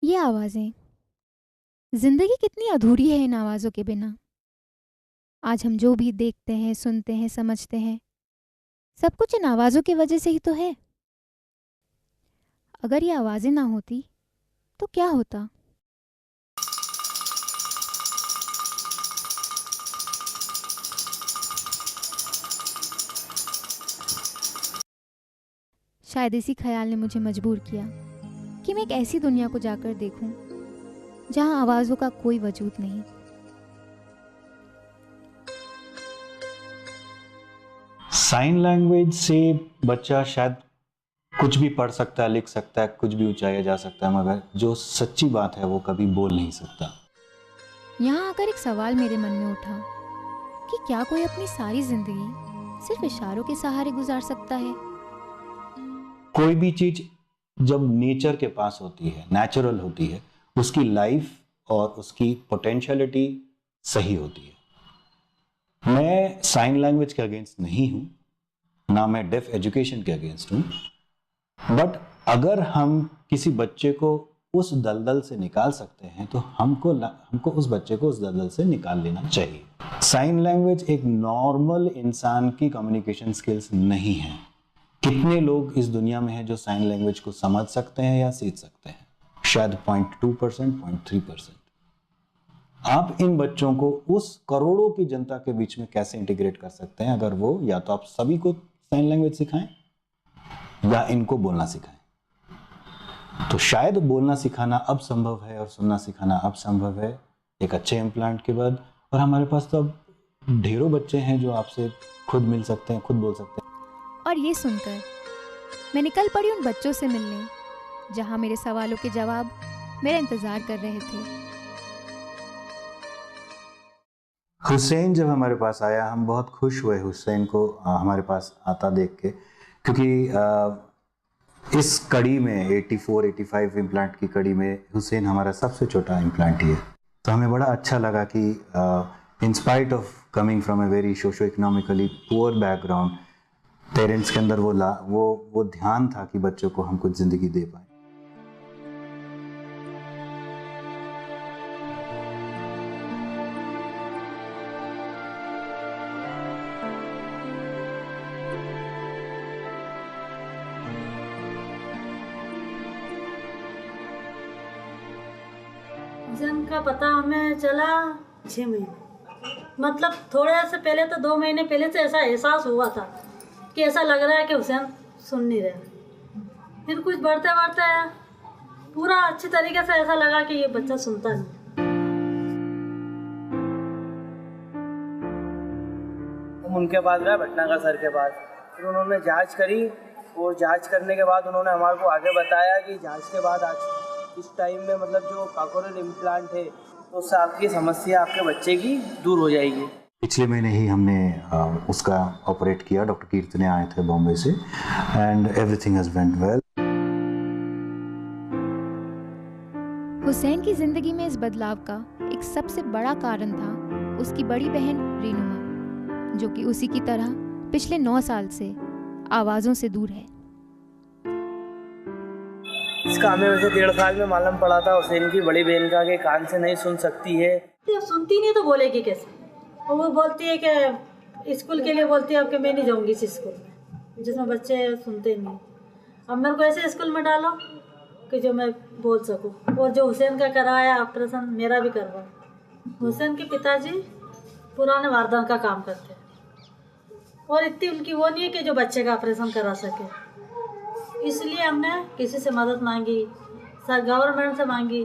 ये आवाज़ें, ज़िंदगी कितनी अधूरी है इन आवाज़ों के बिना। आज हम जो भी देखते हैं, सुनते हैं, समझते हैं, सब कुछ इन आवाज़ों की वजह से ही तो है। अगर ये आवाज़ें ना होती तो क्या होता? शायद इसी ख्याल ने मुझे मजबूर किया कि मैं एक ऐसी दुनिया को जाकर देखूं जहां आवाज़ों का कोई वजूद नहीं। साइन लैंग्वेज से बच्चा शायद कुछ भी पढ़ सकता है, लिख सकता है, कुछ भी ऊंचाया जा सकता है, मगर जो सच्ची बात है वो कभी बोल नहीं सकता। यहाँ आकर एक सवाल मेरे मन में उठा कि क्या कोई अपनी सारी जिंदगी सिर्फ इशारों के सहारे गुजार सकता है? कोई भी चीज जब नेचर के पास होती है, नेचुरल होती है, उसकी लाइफ और उसकी पोटेंशियलिटी सही होती है। मैं साइन लैंग्वेज के अगेंस्ट नहीं हूं, ना मैं डेफ एजुकेशन के अगेंस्ट हूं, बट अगर हम किसी बच्चे को उस दलदल से निकाल सकते हैं तो हमको उस बच्चे को उस दलदल से निकाल लेना चाहिए। साइन लैंग्वेज एक नॉर्मल इंसान की कम्युनिकेशन स्किल्स नहीं है। कितने लोग इस दुनिया में हैं जो साइन लैंग्वेज को समझ सकते हैं या सीख सकते हैं? शायद 0.2%, 0.3%। आप इन बच्चों को उस करोड़ों की जनता के बीच में कैसे इंटीग्रेट कर सकते हैं? अगर वो या तो आप सभी को साइन लैंग्वेज सिखाएं या इनको बोलना सिखाएं। तो शायद बोलना सिखाना अब संभव है और सुनना सिखाना अब संभव है एक अच्छे इम्प्लांट के बाद। और हमारे पास तो अब ढेरों बच्चे हैं जो आपसे खुद मिल सकते हैं, खुद बोल सकते हैं। और ये सुनकर मैं निकल पड़ी उन बच्चों से मिलने जहाँ मेरे सवालों के जवाब मेरा इंतज़ार कर रहे थे। हुसैन जब हमारे पास आया, हम बहुत खुश हुए हुसैन को हमारे पास आता देख के, क्योंकि इस कड़ी में 84-85 इम्प्लांट की कड़ी में हुसैन हमारा सबसे छोटा इम्प्लांट ही है। तो हमें बड़ा अच्छा लगा कि in spite of coming from a very socio economically poor background, parents के अंदर वो ध्यान था कि बच्चों को हम कुछ ज़िंदगी दे पाए। जन का पता हमें चला 6 महीने, मतलब थोड़े से पहले तो 2 महीने पहले से ऐसा एहसास हुआ था कि ऐसा लग रहा है कि हुसैन सुन नहीं रहे। फिर कुछ बढ़ते बढ़ते पूरा अच्छी तरीके से ऐसा लगा कि ये बच्चा सुनता नहीं। हम उनके पास गए, भटनागर सर के पास। फिर उन्होंने जांच करी और जांच करने के बाद उन्होंने हमारे को आगे बताया कि जांच के बाद आज इस टाइम में मतलब जो कॉकोरल इम्प्लांट है तो उससे आपकी समस्या आपके बच्चे की दूर हो जाएगी। पिछले महीने ही हमने उसका ऑपरेट किया। डॉक्टर कीर्तने आए थे बॉम्बे से and everything has went well. Hussain की ज़िंदगी में इस बदलाव का एक सबसे बड़ा कारण था उसकी बड़ी बहन रीनुमा, जो कि उसी की तरह पिछले 9 साल से आवाज़ों से दूर है। इसका हमें वैसे 1.5 साल में मालूम पड़ा था हुसैन की बड़ी बहन का कि कान से नहीं सुन सकती है। तो सुनती नहीं तो बोलेगी कैसे? और वो बोलती है कि स्कूल के लिए बोलती है अब कि मैं नहीं जाऊँगी इस स्कूल में जिसमें बच्चे सुनते नहीं। अब मेरे को ऐसे स्कूल में डालो कि जो मैं बोल सकूँ। और जो हुसैन का कराया ऑपरेशन मेरा भी करवा। हुसैन के पिताजी पुराने वारदात का काम करते हैं और इतनी उनकी वो नहीं है कि जो बच्चे का ऑपरेशन करा सके। इसलिए हमने किसी से मदद मांगी, सर गवर्नमेंट से मांगी,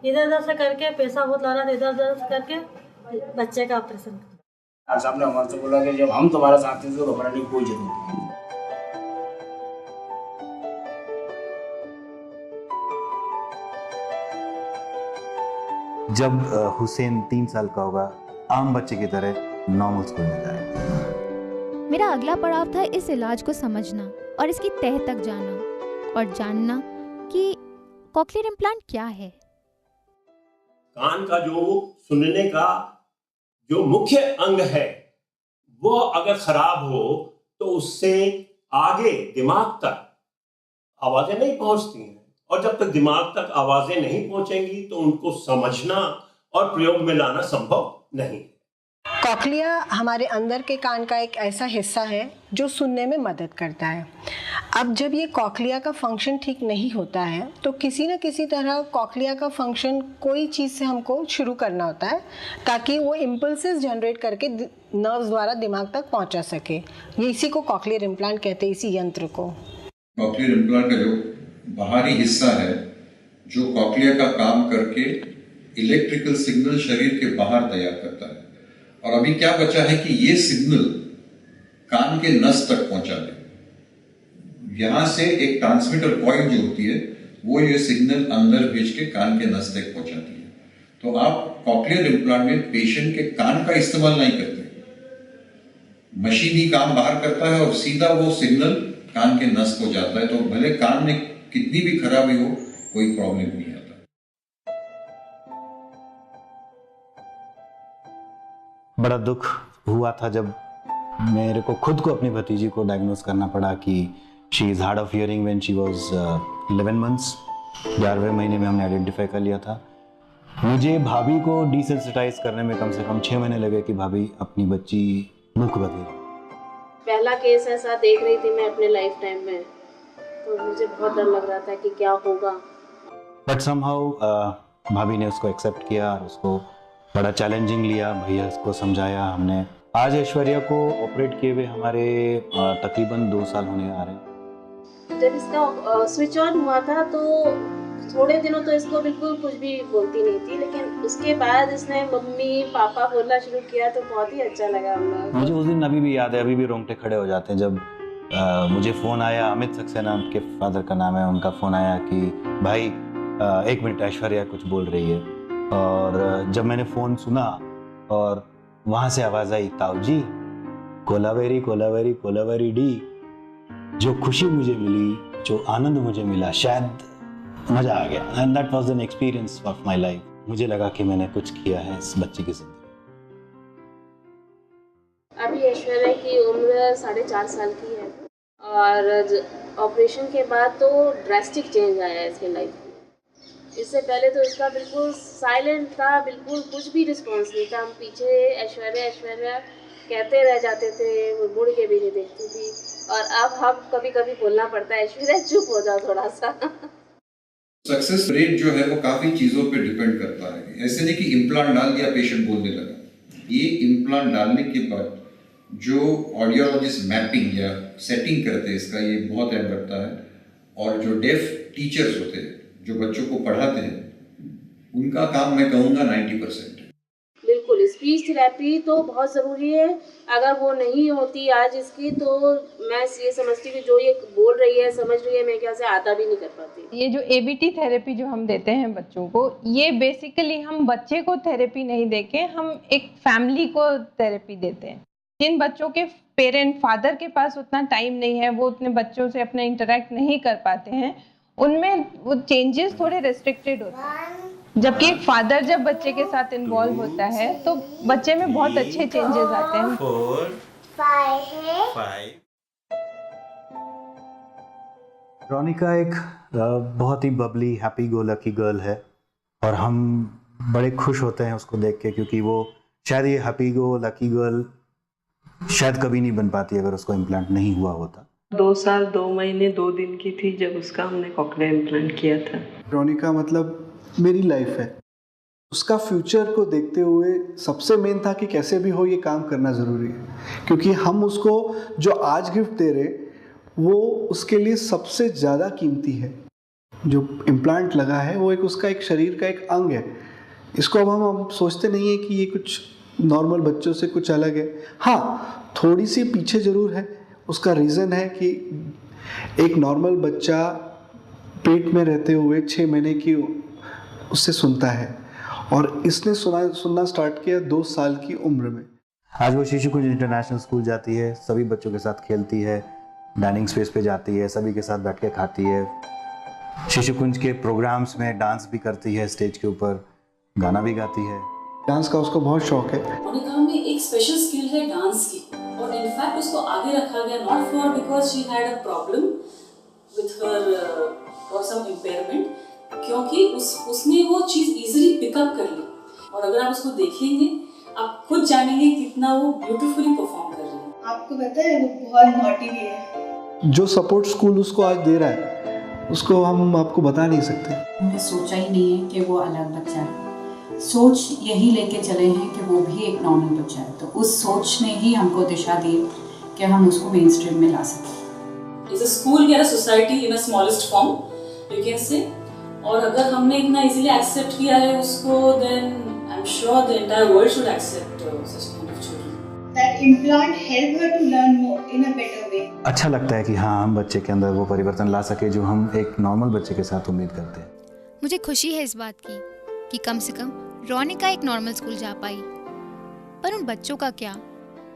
इधर उधर से करके पैसा बहुत लगा था, इधर उधर से करके बच्चे का ऑपरेशन। साहब ने हमारे से बोला कि जब हम तुम्हारा साथ हैं तो घबराने की कोई जरूरत नहीं। जब हुसैन 3 साल का होगा, आम बच्चे की तरह नॉर्मल स्कूल में जाएगा। मेरा अगला पड़ाव था इस इलाज को समझना और इसकी तह तक जाना और जानना कि कॉक्लियर इम्प्लांट क्या है। कान का जो सुनने का जो मुख्य अंग है वो अगर खराब हो तो उससे आगे दिमाग तक आवाजें नहीं पहुंचती हैं। और जब तक दिमाग तक आवाजें नहीं पहुंचेंगी तो उनको समझना और प्रयोग में लाना संभव नहीं। कॉक्लिया हमारे अंदर के कान का एक ऐसा हिस्सा है जो सुनने में मदद करता है। अब जब ये कॉक्लिया का फंक्शन ठीक नहीं होता है तो किसी न किसी तरह कॉक्लिया का फंक्शन कोई चीज़ से हमको शुरू करना होता है ताकि वो इम्पल्सेस जनरेट करके नर्व्स द्वारा दिमाग तक पहुंचा सके। ये इसी को कॉक्लियर इम्प्लांट कहते हैं, इसी यंत्र को। कॉक्लियर इम्प्लांट का जो बाहरी हिस्सा है जो कॉक्लिया का काम करके इलेक्ट्रिकल सिग्नल शरीर के बाहर तैयार करता है, और अभी क्या बचा है कि ये सिग्नल कान के नस तक पहुंचा दे। यहां से एक ट्रांसमीटर पॉइंट जो होती है वो ये सिग्नल अंदर भेज के कान के नस तक पहुंचाती है। तो आप कॉक्लियर इम्प्लांट में पेशेंट के कान का इस्तेमाल नहीं करते, मशीन ही काम बाहर करता है और सीधा वो सिग्नल कान के नस को जाता है। तो भले कान में कितनी भी खराबी हो कोई प्रॉब्लम नहीं आता। बड़ा दुख हुआ था जब मेरे को खुद को अपनी भतीजी को डायग्नोज करना पड़ा कि she is hard of hearing when she was 11 months. 11वें महीने में हमने आइडेंटिफाई कर लिया था। मुझे भाभी को डिसेंसिटाइज करने में कम से कम 6 महीने लगे कि भाभी अपनी बच्ची मूक बधिर। पहला केस ऐसा देख रही थी मैं अपने लाइफ टाइम में, तो मुझे बहुत डर लग रहा था कि क्या होगा। बट समहाउ भाभी ने उसको एक्सेप्ट किया और उसको बड़ा चैलेंजिंग लिया। भैया इसको समझाया हमने। आज ऐश्वर्या को ऑपरेट किए हुए हमारे तकरीबन 2 साल होने आ रहे हैं। जब इसका स्विच ऑन हुआ था तो थोड़े दिनों तो इसको बिल्कुल कुछ भी बोलती नहीं थी, लेकिन उसके बाद इसने मम्मी पापा बोलना शुरू किया तो बहुत ही अच्छा लगा हम लोग। मुझे उस दिन अभी भी याद है, अभी भी रोंगटे खड़े हो जाते हैं जब मुझे फ़ोन आया। अमित सक्सेना उनके फादर का नाम है, उनका फ़ोन आया कि भाई 1 मिनट ऐश्वर्या कुछ बोल रही है। और जब मैंने फ़ोन सुना और वहाँ से आवाज़ आई ताऊ जी कोलावेरी कोलावेरी कोलावेरी डी, जो खुशी मुझे मिली, जो आनंद मुझे मिला, शायद मज़ा आ गया। And that was an experience of my life. मुझे लगा कि मैंने कुछ किया है इस बच्ची की जिंदगी। अभी ऐश्वर्या की उम्र 4.5 साल की है और ऑपरेशन के बाद तो ड्रास्टिक चेंज आया है इसके लाइफ में। इससे पहले तो इसका बिल्कुल साइलेंट था, बिल्कुल कुछ भी रिस्पॉन्स नहीं था। हम पीछे ऐश्वर्या ऐश्वर्या कहते रह जाते थे, वो मुड़ के भी नहीं देखती थी। और अब हम कभी कभी बोलना पड़ता है ऐश्वर्या चुप हो जाओ थोड़ा सा। सक्सेस रेट जो है वो काफी चीजों पे डिपेंड करता है। ऐसे नहीं कि इम्प्लांट डाल दिया पेशेंट बोलने लगा। ये इम्प्लांट डालने के बाद जो ऑडियोलॉजिस्ट मैपिंग या सेटिंग करते हैं इसका, ये बहुत अहम रखता है। और जो डेफ टीचर्स होते हैं जो बच्चों को पढ़ाते हैं, उनका काम मैं कहूँगा 90%। बिल्कुल, स्पीच थेरेपी तो बहुत ज़रूरी है। अगर वो नहीं होती आज इसकी तो मैं ये समझती हूँ जो ये बोल रही है समझ रही है, मैं क्या से आधा भी नहीं कर पाती। ये जो एबीटी थेरेपी जो हम देते हैं बच्चों को, ये बेसिकली हम बच्चे को थेरेपी नहीं देके हम एक फैमिली को थेरेपी देते हैं। जिन बच्चों के पेरेंट फादर के पास उतना टाइम नहीं है, वो उतने बच्चों से अपने इंटरेक्ट नहीं कर पाते हैं, उनमें वो चेंजेस थोड़े रेस्ट्रिक्टेड होते हैं। जबकि एक फादर जब बच्चे के साथ इन्वॉल्व होता है तो बच्चे में बहुत अच्छे चेंजेस आते हैं। 4 5 रोनिका एक बहुत ही bubbly happy go lucky girl है और हम बड़े खुश होते हैं उसको देख के, क्योंकि वो शायद ये हैप्पी गो लकी गर्ल शायद कभी नहीं बन पाती अगर उसको इम्प्लांट नहीं हुआ होता। 2 साल 2 महीने 2 दिन की थी जब उसका हमने कॉक्लियर इम्प्लांट किया था। रोनिका मतलब मेरी लाइफ है। उसका फ्यूचर को देखते हुए सबसे मेन था कि कैसे भी हो ये काम करना ज़रूरी है, क्योंकि हम उसको जो आज गिफ्ट दे रहे वो उसके लिए सबसे ज़्यादा कीमती है। जो इम्प्लांट लगा है वो एक उसका एक शरीर का एक अंग है। इसको अब हम सोचते नहीं है कि ये कुछ नॉर्मल बच्चों से कुछ अलग है। हाँ, थोड़ी सी पीछे ज़रूर है। उसका रीज़न है कि एक नॉर्मल बच्चा पेट में रहते हुए 6 महीने की उससे सुनता है और इसने सुनना स्टार्ट किया 2 साल की उम्र में। आज वो शिशु कुंज इंटरनेशनल स्कूल जाती है, सभी बच्चों के साथ खेलती है, डाइनिंग स्पेस पे जाती है, सभी के साथ बैठ के खाती है, शिशु कुंज के प्रोग्राम्स में डांस भी करती है, स्टेज के ऊपर गाना भी गाती है। डांस का उसको बहुत शौक है। मोनिका में एक स्पेशल स्किल है डांस की, और इनफैक्ट उसको आगे रखा गया not for because she had a problem with her और सम इम्पेयरमेंट, क्योंकि उसने वो चीज़ इजीली पिकअप कर ली। और अगर आप उसको देखेंगे आप खुद जानेंगे कितना वो ब्यूटीफुली परफॉर्म कर रही है। आपको पता है वो बहुत नॉटी भी है। जो सपोर्ट स्कूल उसको आज दे रहा है उसको हम आपको बता नहीं सकते। हमने सोचा ही नहीं है कि वो अलग बच्चा है, सोच यही लेके चले हैं कि वो भी एक नॉर्मल बच्चा है। तो उस सोच ने ही हमको दिशा दी कि हम उसको मेन स्ट्रीम में ला सकें। इट्स अ स्कूल या society in a smallest form you can say. और अगर हमने इतना इजीली एक्सेप्ट किया है उसको, then I am sure the entire world should accept such kind of children. That implant helped her to learn more in a better way. अच्छा लगता है कि हाँ, हम बच्चे के अंदर वो परिवर्तन ला सके जो हम एक नॉर्मल बच्चे के साथ उम्मीद करते हैं। मुझे खुशी है इस बात की कि कम से कम रोनिका एक नॉर्मल स्कूल जा पाई। पर उन बच्चों का क्या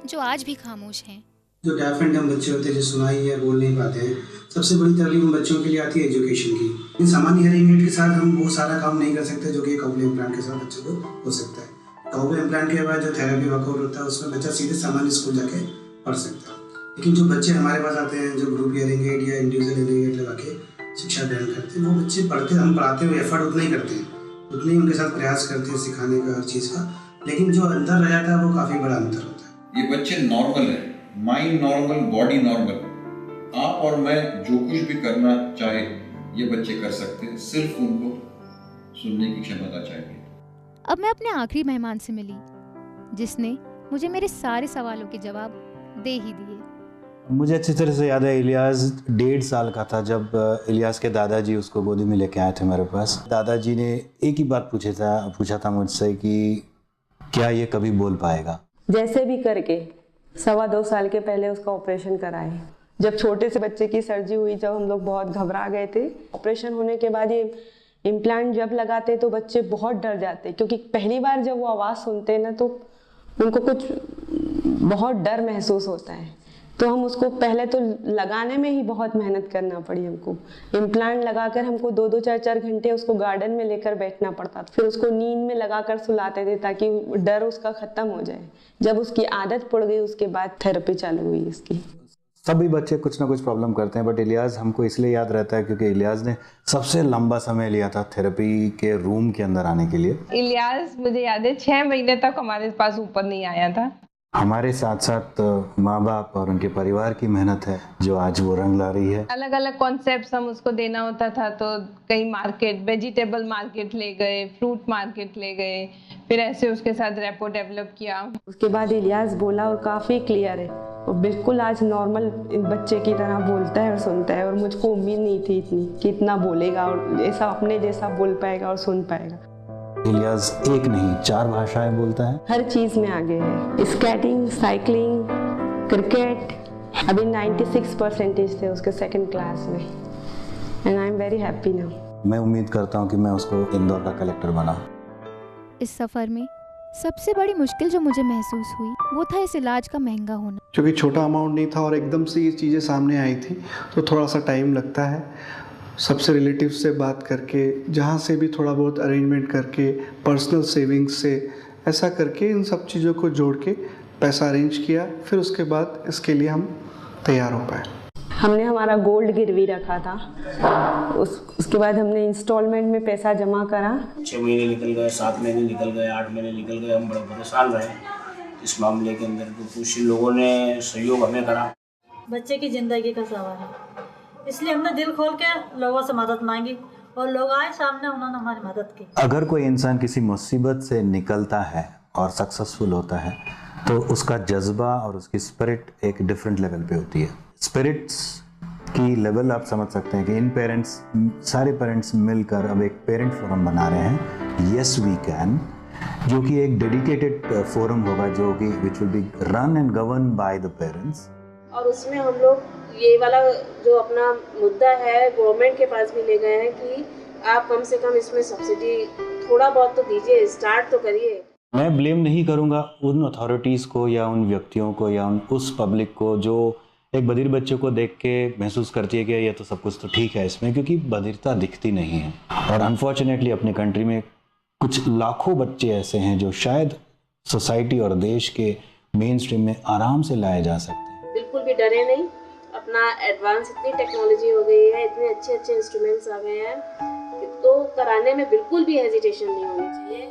जो आज भी खामोश हैं? जो डेफ एंड डम बच्चे होते हैं, जो सुनाई या बोल नहीं पाते हैं, सबसे बड़ी तकलीफ उन बच्चों के लिए आती है एजुकेशन की। इन सामान्य हेयरिंग एड के साथ हम वो सारा काम नहीं कर सकते जो कि कॉक्लियर इम्प्लांट के साथ बच्चे को हो सकता है। कॉक्लियर इम्प्लांट के बाद जो थेरेपी वर्कआउट होता है उसमें बच्चा सीधे सामान्य स्कूल जाके पढ़ सकता है। लेकिन जो बच्चे हमारे पास आते हैं जो ग्रुप हियरिंग एड या इंडिविजुअल हियरिंग एड लगा के शिक्षा ग्रहण करते हैं, वो बच्चे पढ़ते, हम पढ़ाते हुए एफर्ट उतना ही करते हैं, उतने ही उनके साथ प्रयास करते हैं सिखाने का हर चीज़ का, लेकिन जो अंतर रह जाता है वो काफ़ी बड़ा अंतर होता है। ये बच्चे नॉर्मल है, माइंड नॉर्मल, बॉडी नॉर्मल। आप और मैं जो कुछ भी करना चाहे ये बच्चे कर सकते हैं, सिर्फ उनको सुनने की क्षमता चाहिए। अब मैं अपने आखिरी मेहमान से मिली जिसने मुझे मेरे सारे सवालों के जवाब दे ही दिए। मुझे अच्छी तरह से याद है, इलियास 1.5 साल का था जब इलियास के दादाजी उसको गोदी में लेके आए थे मेरे पास। दादाजी ने एक ही बात पूछा था मुझसे कि क्या ये कभी बोल पाएगा। जैसे भी करके 2.25 साल के पहले उसका ऑपरेशन कराए। जब छोटे से बच्चे की सर्जरी हुई, जब हम लोग बहुत घबरा गए थे। ऑपरेशन होने के बाद ये इम्प्लांट जब लगाते तो बच्चे बहुत डर जाते, क्योंकि पहली बार जब वो आवाज़ सुनते हैं ना तो उनको कुछ बहुत डर महसूस होता है। तो हम उसको पहले तो लगाने में ही बहुत मेहनत करना पड़ी हमको। इम्प्लांट लगाकर हमको 2-2, 4-4 घंटे उसको गार्डन में लेकर बैठना पड़ता था। फिर उसको नींद में लगाकर सुलाते थे ताकि डर उसका ख़त्म हो जाए। जब उसकी आदत पड़ गई उसके बाद थेरेपी चालू हुई इसकी। सभी बच्चे कुछ ना कुछ प्रॉब्लम करते हैं, बट इलियास हमको इसलिए याद रहता है क्योंकि इलियास ने सबसे लंबा समय लिया था थेरेपी के रूम के अंदर आने के लिए। इलियास मुझे याद है 6 महीने तक हमारे पास ऊपर नहीं आया था। हमारे साथ साथ माँ बाप और उनके परिवार की मेहनत है जो आज वो रंग ला रही है। अलग अलग कॉन्सेप्ट्स हम उसको देना होता था, तो कई मार्केट, वेजिटेबल मार्केट ले गए, फ्रूट मार्केट ले गए, फिर ऐसे उसके साथ रैपो डेवलप किया। उसके बाद इलियास बोला और काफ़ी क्लियर है, वो बिल्कुल आज नॉर्मल बच्चे की तरह बोलता है और सुनता है। और मुझको उम्मीद नहीं थी इतनी कि इतना बोलेगा और ऐसा अपने जैसा बोल पाएगा और सुन पाएगा। इलियास एक नहीं 4 भाषाएं बोलता है, हर चीज़ में आगे है। Skating, cycling, cricket. अभी 96% थे उसके 2nd क्लास में, and I am very happy now. मैं उम्मीद करता हूँ कि मैं उसको इंदौर का कलेक्टर बनाऊं। इस सफ़र में सबसे बड़ी मुश्किल जो मुझे महसूस हुई वो था इस इलाज का महंगा होना। क्योंकि छोटा अमाउंट नहीं था और एकदम से ये चीज़ें सामने आई थी तो थोड़ा सा टाइम लगता है। सबसे रिलेटिव से बात करके, जहाँ से भी थोड़ा बहुत अरेंजमेंट करके, पर्सनल सेविंग्स से, ऐसा करके इन सब चीज़ों को जोड़ के पैसा अरेंज किया। फिर उसके बाद इसके लिए हम तैयार हो पाए। हमने हमारा गोल्ड गिरवी रखा था, उसके बाद हमने इंस्टॉलमेंट में पैसा जमा करा। 6 महीने निकल गए, 7 महीने निकल गए, 8 महीने निकल गए। हम बड़े परेशान रहे इस मामले के अंदर, तो कुछ लोगों ने सहयोग हमें करा। बच्चे की ज़िंदगी का सवाल है, इसलिए हमने दिल खोल के लोगों से मदद मांगी और लोग आए सामने, उन्होंने हमारी मदद की। अगर कोई इंसान किसी मुसीबत से निकलता है और सक्सेसफुल होता है तो उसका जज्बा और उसकी स्पिरिट एक डिफरेंट लेवल पे होती है। स्पिरिट्स की लेवल आप समझ सकते हैं कि सारे पेरेंट्स मिलकर अब एक पेरेंट फोरम बना रहे हैं, यस वी कैन, जो कि एक डेडिकेटेड फोरम होगा जो कि which will be run and govern by the parents. और उसमें हम लोग ये वाला जो अपना मुद्दा है गवर्नमेंट के पास भी ले गए हैं कि आप कम से कम इसमें सब्सिडी थोड़ा बहुत तो दीजिए, स्टार्ट तो करिए। मैं ब्लेम नहीं करूंगा उन अथॉरिटीज़ को या उन व्यक्तियों को या उस पब्लिक को जो एक बधिर बच्चे को देख के महसूस करती है कि ये तो सब कुछ तो ठीक है इसमें, क्योंकि बधिरता दिखती नहीं है। और अनफॉर्चुनेटली अपने कंट्री में कुछ लाखों बच्चे ऐसे हैं जो शायद सोसाइटी और देश के मेन स्ट्रीम में आराम से लाए जा सकते हैं। बिल्कुल भी डरे नहीं, अपना एडवांस इतनी टेक्नोलॉजी हो गई है, इतने अच्छे अच्छे इंस्ट्रूमेंट्स आ गए हैं, तो कराने में बिल्कुल भी हेजिटेशन नहीं होनी चाहिए।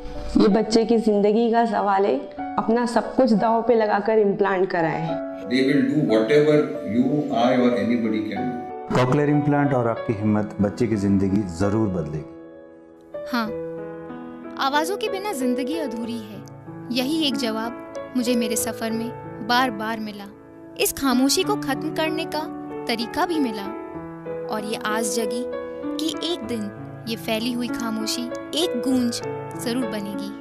ये बच्चे की ज़िंदगी का सवाल है, अपना सब कुछ दांव पे लगाकर इम्प्लांट कराएं। They will do whatever you, I or anybody can do. Cochlear implant और आपकी हिम्मत बच्चे की ज़िंदगी ज़रूर बदलेगी। हाँ, आवाज़ों के बिना ज़िंदगी अधूरी है। यही एक जवाब मुझे मेरे सफ़र में बार बार मिला। इस खामोशी को ख़त्म करने का तरीका भी मिला और ये आस जगी कि एक दिन ये फैली हुई खामोशी एक गूंज ज़रूर बनेगी।